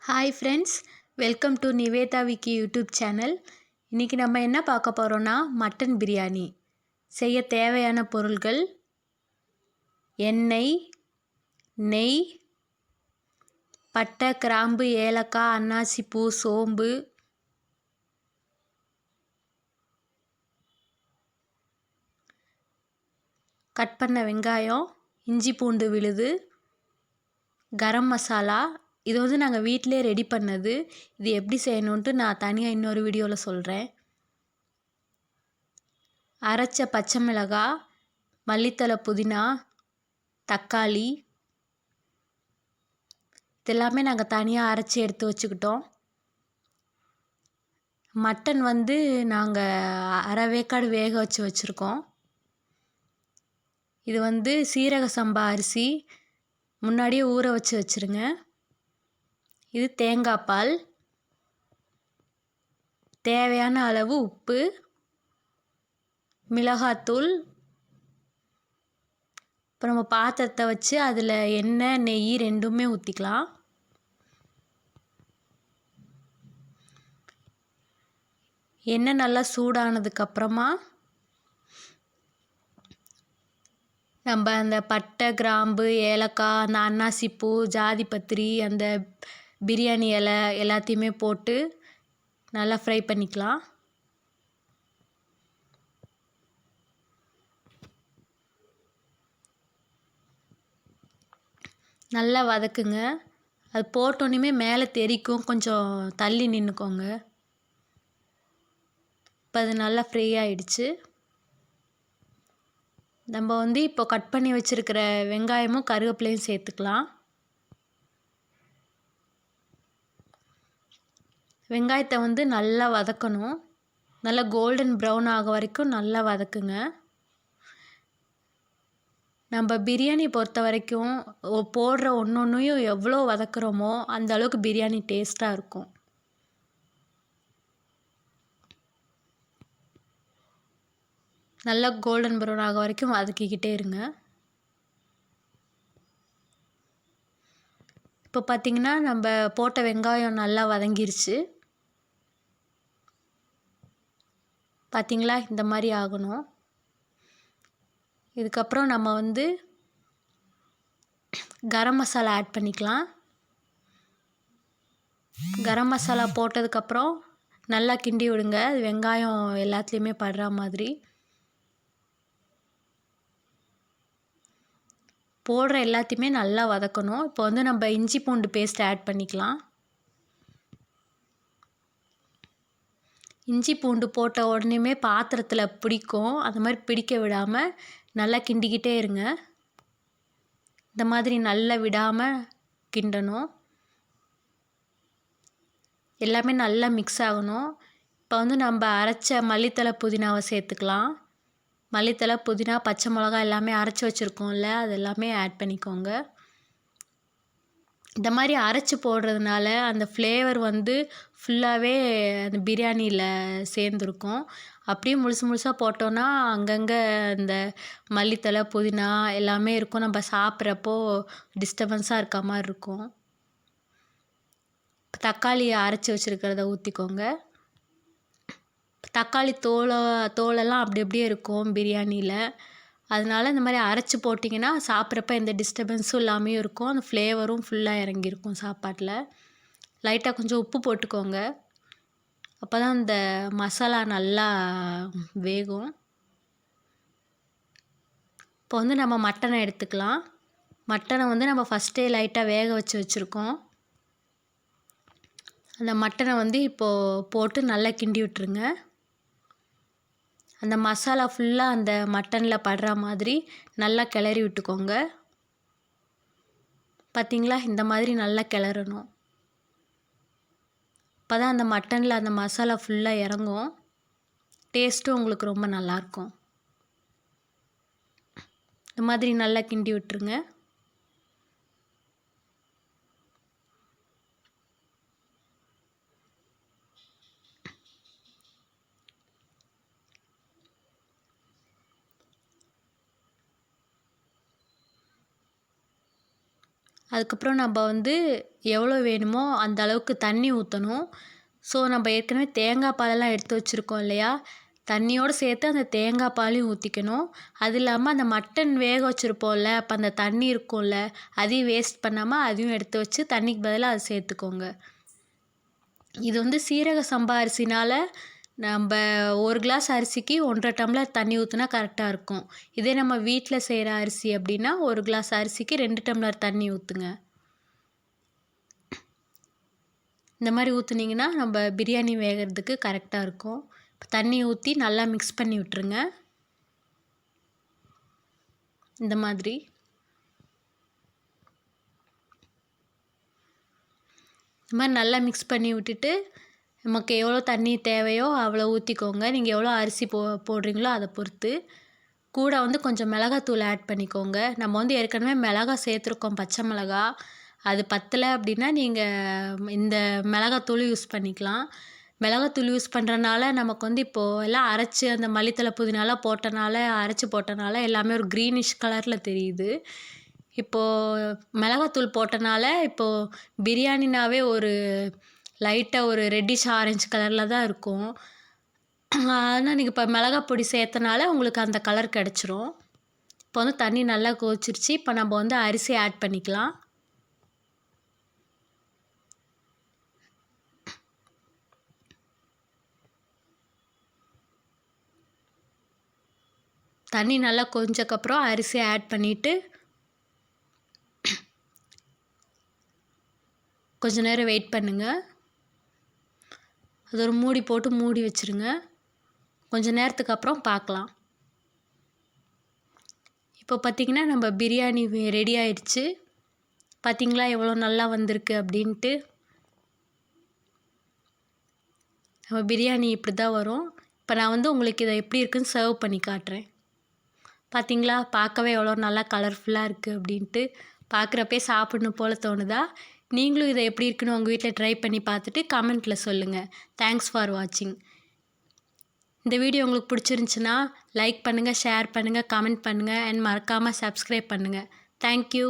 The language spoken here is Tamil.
Hi friends, welcome to Nivetha Vicky YouTube channel. இன்றைக்கி நம்ம என்ன பார்க்க போகிறோன்னா மட்டன் பிரியாணி செய்ய தேவையான பொருள்கள்: எண்ணெய், நெய், பட்டை, கிராம்பு, ஏலக்காய், அன்னாசிப்பூ, சோம்பு, கட் பண்ண வெங்காயம், இஞ்சி பூண்டு விழுது, கரம் மசாலா. இது நாங்கள் வீட்டிலே ரெடி பண்ணது. இது எப்படி செய்யணுன்ட்டு நான் தனியாக இன்னொரு வீடியோவில் சொல்கிறேன். அரைச்ச பச்சை மிளகாய், மல்லித்தழை, புதினா, தக்காளி, இதெல்லாமே நாங்கள் தனியாக அரைச்சி எடுத்து வச்சுக்கிட்டோம். மட்டன் நாங்கள் அரை வேக்காடு வேக வச்சுருக்கோம். இது சீரக சம்பா அரிசி முன்னாடியே ஊற வச்சுருங்க. இது தேங்காய் பால், தேவையான அளவு உப்பு, மிளகாத்தூள். இப்போ நம்ம பாத்திரத்தை வச்சு அதில் எண்ணெய், நெய் ரெண்டுமே ஊற்றிக்கலாம். எண்ணெய் நல்லா சூடானதுக்கப்புறமா நம்ம அந்த பட்டை, கிராம்பு, ஏலக்காய், அந்த அன்னாசிப்பூ, ஜாதிபத்திரி, அந்த பிரியாணி இலை எல்லாத்தையுமே போட்டு நல்லா ஃப்ரை பண்ணிக்கலாம். நல்லா வதக்குங்க. அது போட்டோன்னே மேலே தெறிக்கும், கொஞ்சம் தள்ளி நின்றுக்கோங்க. இப்போ அது நல்லா ஃப்ரை ஆகிடுச்சு. நம்ம இப்போ கட் பண்ணி வச்சுருக்கிற வெங்காயமும் கருவேப்பிலையும் சேர்த்துக்கலாம். வெங்காயத்தை நல்லா வதக்கணும். நல்லா கோல்டன் ப்ரௌன் ஆக வரைக்கும் நல்லா வதக்குங்க. நம்ம பிரியாணி பொறுத்த வரைக்கும் போடுற ஒன்றையும் எவ்வளோ வதக்குறோமோ அந்த அளவுக்கு பிரியாணி டேஸ்ட்டாக இருக்கும். நல்லா கோல்டன் ப்ரௌன் ஆக வரைக்கும் வதக்கிக்கிட்டே இருங்க. இப்போ பார்த்திங்கன்னா நம்ம போட்ட வெங்காயம் நல்லா வதங்கிருச்சு. பார்த்திங்களா, இந்த மாதிரி ஆகணும். இதுக்கப்புறம் நம்ம கரம் மசாலா ஆட் பண்ணிக்கலாம். கரம் மசாலா போட்டதுக்கப்புறம் நல்லா கிண்டி விடுங்க. வெங்காயம் எல்லாத்துலேயுமே படுற மாதிரி. போடுற எல்லாத்தையுமே நல்லா வதக்கணும். இப்போ நம்ம இஞ்சி பூண்டு பேஸ்ட் ஆட் பண்ணிக்கலாம். இஞ்சி பூண்டு போட்ட உடனேமே பாத்திரத்தில் பிடிக்கும். அந்த மாதிரி பிடிக்க விடாமல் நல்லா கிண்டிக்கிட்டே இருங்க. இந்த மாதிரி நல்லா விடாமல் கிண்டணும். எல்லாமே நல்லா மிக்ஸ் ஆகணும். இப்போ நம்ம அரைச்ச மல்லித்தழை, புதினாவை சேர்த்துக்கலாம். மல்லித்தழை, புதினா, பச்சை மிளகாய் எல்லாமே அரைச்சி வச்சுருக்கோம்ல, அது எல்லாமே ஆட் பண்ணிக்கோங்க. இந்த மாதிரி அரைச்சி போடுறதுனால அந்த ஃப்ளேவர் ஃபுல்லாகவே அந்த பிரியாணியில் சேர்ந்துருக்கும். அப்படியே முழுசாக போட்டோன்னா அங்கங்கே இந்த மல்லித்தழை, புதினா எல்லாமே இருக்கும். நம்ம சாப்பிட்றப்போ டிஸ்டர்பன்ஸாக இருக்க மாதிரி இருக்கும். தக்காளியை அரைச்சி வச்சுருக்கிறத ஊற்றிக்கோங்க. தக்காளி தோலெல்லாம் அப்படி அப்படியே இருக்கும் பிரியாணியில். அதனால் இந்த மாதிரி அரைச்சி போட்டிங்கன்னா சாப்பிட்றப்ப எந்த டிஸ்டர்பன்ஸும் இல்லாமையும் இருக்கும். அந்த ஃப்ளேவரும் ஃபுல்லாக இறங்கியிருக்கும் சாப்பாட்டில். லைட்டாக கொஞ்சம் உப்பு போட்டுக்கோங்க. அப்போ தான் இந்த மசாலா நல்லா வேகும். இப்போ நம்ம மட்டனை எடுத்துக்கலாம். மட்டனை நம்ம ஃபஸ்ட்டே லைட்டாக வேக வச்சுருக்கோம். அந்த மட்டனை இப்போது போட்டு நல்லா கிண்டி விட்டுருங்க. அந்த மசாலா ஃபுல்லாக அந்த மட்டனில் படுற மாதிரி நல்லா கிளறி விட்டுக்கோங்க. பார்த்திங்களா, இந்த மாதிரி நல்லா கிளறணும். அப்போ தான் அந்த மட்டனில் அந்த மசாலா ஃபுல்லாக இறங்கும். டேஸ்ட்டும் உங்களுக்கு ரொம்ப நல்லாயிருக்கும். இந்த மாதிரி நல்லா கிண்டி விட்டுருங்க. அதுக்கப்புறம் நம்ம வந்து எவ்வளோ வேணுமோ அந்த அளவுக்கு தண்ணி ஊற்றணும். ஸோ நம்ம ஏற்கனவே தேங்காய் பாலெல்லாம் எடுத்து வச்சுருக்கோம் இல்லையா, தண்ணியோடு சேர்த்து அந்த தேங்காய் பாலையும் ஊற்றிக்கணும். அது இல்லாமல் அந்த மட்டன் வேக வச்சுருப்போம்ல, அப்போ அந்த தண்ணி இருக்கும்ல, அதையும் வேஸ்ட் பண்ணாமல் அதையும் எடுத்து வச்சு தண்ணிக்கு பதிலாக அதை சேர்த்துக்கோங்க. இது வந்து சீரக சம்பா அரிசினால் நம்ம 1 கிளாஸ் அரிசிக்கு 1½ டம்ளர் தண்ணி ஊற்றினா கரெக்டாக இருக்கும். இதே நம்ம வீட்டில் செய்கிற அரிசி அப்படின்னா 1 கிளாஸ் அரிசிக்கு 2 டம்ளர் தண்ணி ஊற்றுங்க. இந்த மாதிரி ஊற்றுனீங்கன்னா நம்ம பிரியாணி வேகிறதுக்கு கரெக்டாக இருக்கும். இப்போ தண்ணி ஊற்றி நல்லா மிக்ஸ் பண்ணி விட்டுருங்க. இந்த மாதிரி நல்லா மிக்ஸ் பண்ணி விட்டுட்டு நமக்கு எவ்வளோ தண்ணி தேவையோ அவ்வளோ ஊற்றிக்கோங்க. நீங்கள் எவ்வளோ அரிசி போடுறீங்களோ அதை பொறுத்து. கூட வந்து கொஞ்சம் மிளகாத்தூள் ஆட் பண்ணிக்கோங்க. நம்ம வந்து ஏற்கனவே மிளகாய் சேர்த்துருக்கோம், பச்சை மிளகா. அது பத்தலை அப்படின்னா நீங்கள் இந்த மிளகாத்தூள் யூஸ் பண்ணிக்கலாம். மிளகாத்தூள் யூஸ் பண்ணுறனால நமக்கு வந்து இப்போது எல்லாம் அரைச்சி அந்த மல்லித்தலை புதினாலாம் போட்டனால அரைச்சி போட்டனால எல்லாமே ஒரு க்ரீனிஷ் கலரில் தெரியுது. இப்போது மிளகாத்தூள் போட்டனால இப்போது பிரியாணினாவே ஒரு லைட்டாக ஒரு ரெட்டிஷ் ஆரஞ்சு கலரில் தான் இருக்கும். ஆனால் நீங்கள் இப்போ மிளகாய் பொடி சேர்த்தனால உங்களுக்கு அந்த கலர் கிடச்சிரும். இப்போ வந்து தண்ணி நல்லா கொதிச்சிருச்சு. இப்போ நம்ம வந்து அரிசி ஆட் பண்ணிக்கலாம். தண்ணி நல்லா கொதிச்சக்கப்புறம் அரிசி ஆட் பண்ணிவிட்டு கொஞ்ச நேரம் வெயிட் பண்ணுங்கள். அது ஒரு மூடி போட்டு மூடி வச்சுருங்க. கொஞ்சம் நேரத்துக்கு அப்புறம் பார்க்கலாம். இப்போ பார்த்திங்கன்னா நம்ம பிரியாணி ரெடி ஆயிடுச்சு. பார்த்திங்களா எவ்வளோ நல்லா வந்திருக்கு அப்படின்ட்டு. நம்ம பிரியாணி இப்படி தான் வரும். இப்போ நான் வந்து உங்களுக்கு இதை எப்படி இருக்குன்னு சர்வ் பண்ணி காட்டுறேன். பார்த்திங்களா பார்க்கவே எவ்வளோ நல்லா கலர்ஃபுல்லாக இருக்குது அப்படின்ட்டு. பார்க்குறப்பே சாப்பிடணும் போல் தோணுதா? நீங்களும் இதை எப்படி இருக்குன்னு உங்கள் வீட்டில் ட்ரை பண்ணி பார்த்துட்டு கமெண்ட்டில் சொல்லுங்கள். தேங்க்ஸ் ஃபார் வாட்சிங். இந்த வீடியோ உங்களுக்கு பிடிச்சிருந்துச்சுன்னா லைக் பண்ணுங்கள், ஷேர் பண்ணுங்கள், கமெண்ட் பண்ணுங்கள் அண்ட் மறக்காமல் சப்ஸ்கிரைப் பண்ணுங்கள். தேங்க்யூ.